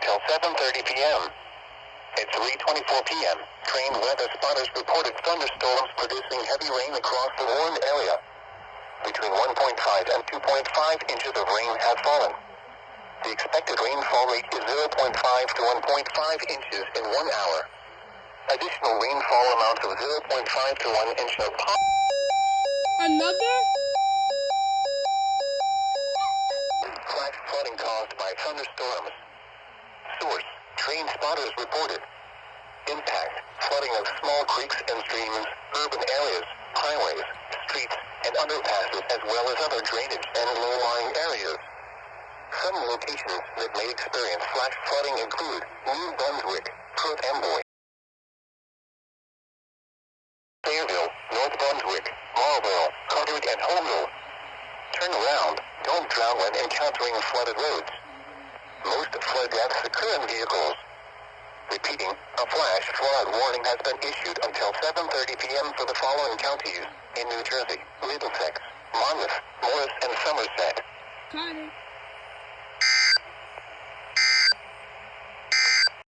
until 7:30 p.m. At 3:24 p.m., trained weather spotters reported thunderstorms producing heavy rain across the warned area. Between 1.5 and 2.5 inches of rain have fallen. The expected rainfall rate is 0.5 to 1.5 inches in 1 hour. Additional rainfall amounts of 0.5 to 1 inch are Another? flash flooding caused by thunderstorms. Source: train spotters reported. Impact: flooding of small creeks and streams, urban areas, highways, streets, and underpasses, as well as other drainage and low-lying areas. Some locations that may experience flash flooding include New Brunswick, Perth Amboy, Sayreville, North Brunswick, Marlborough, Carteret, and Holmville. Turn around. Don't drown when encountering flooded roads. Most flood deaths occur in vehicles. Repeating, a flash flood warning has been issued until 7:30 p.m. for the following counties in New Jersey: Middlesex, Monmouth, Morris, and Somerset. Got it.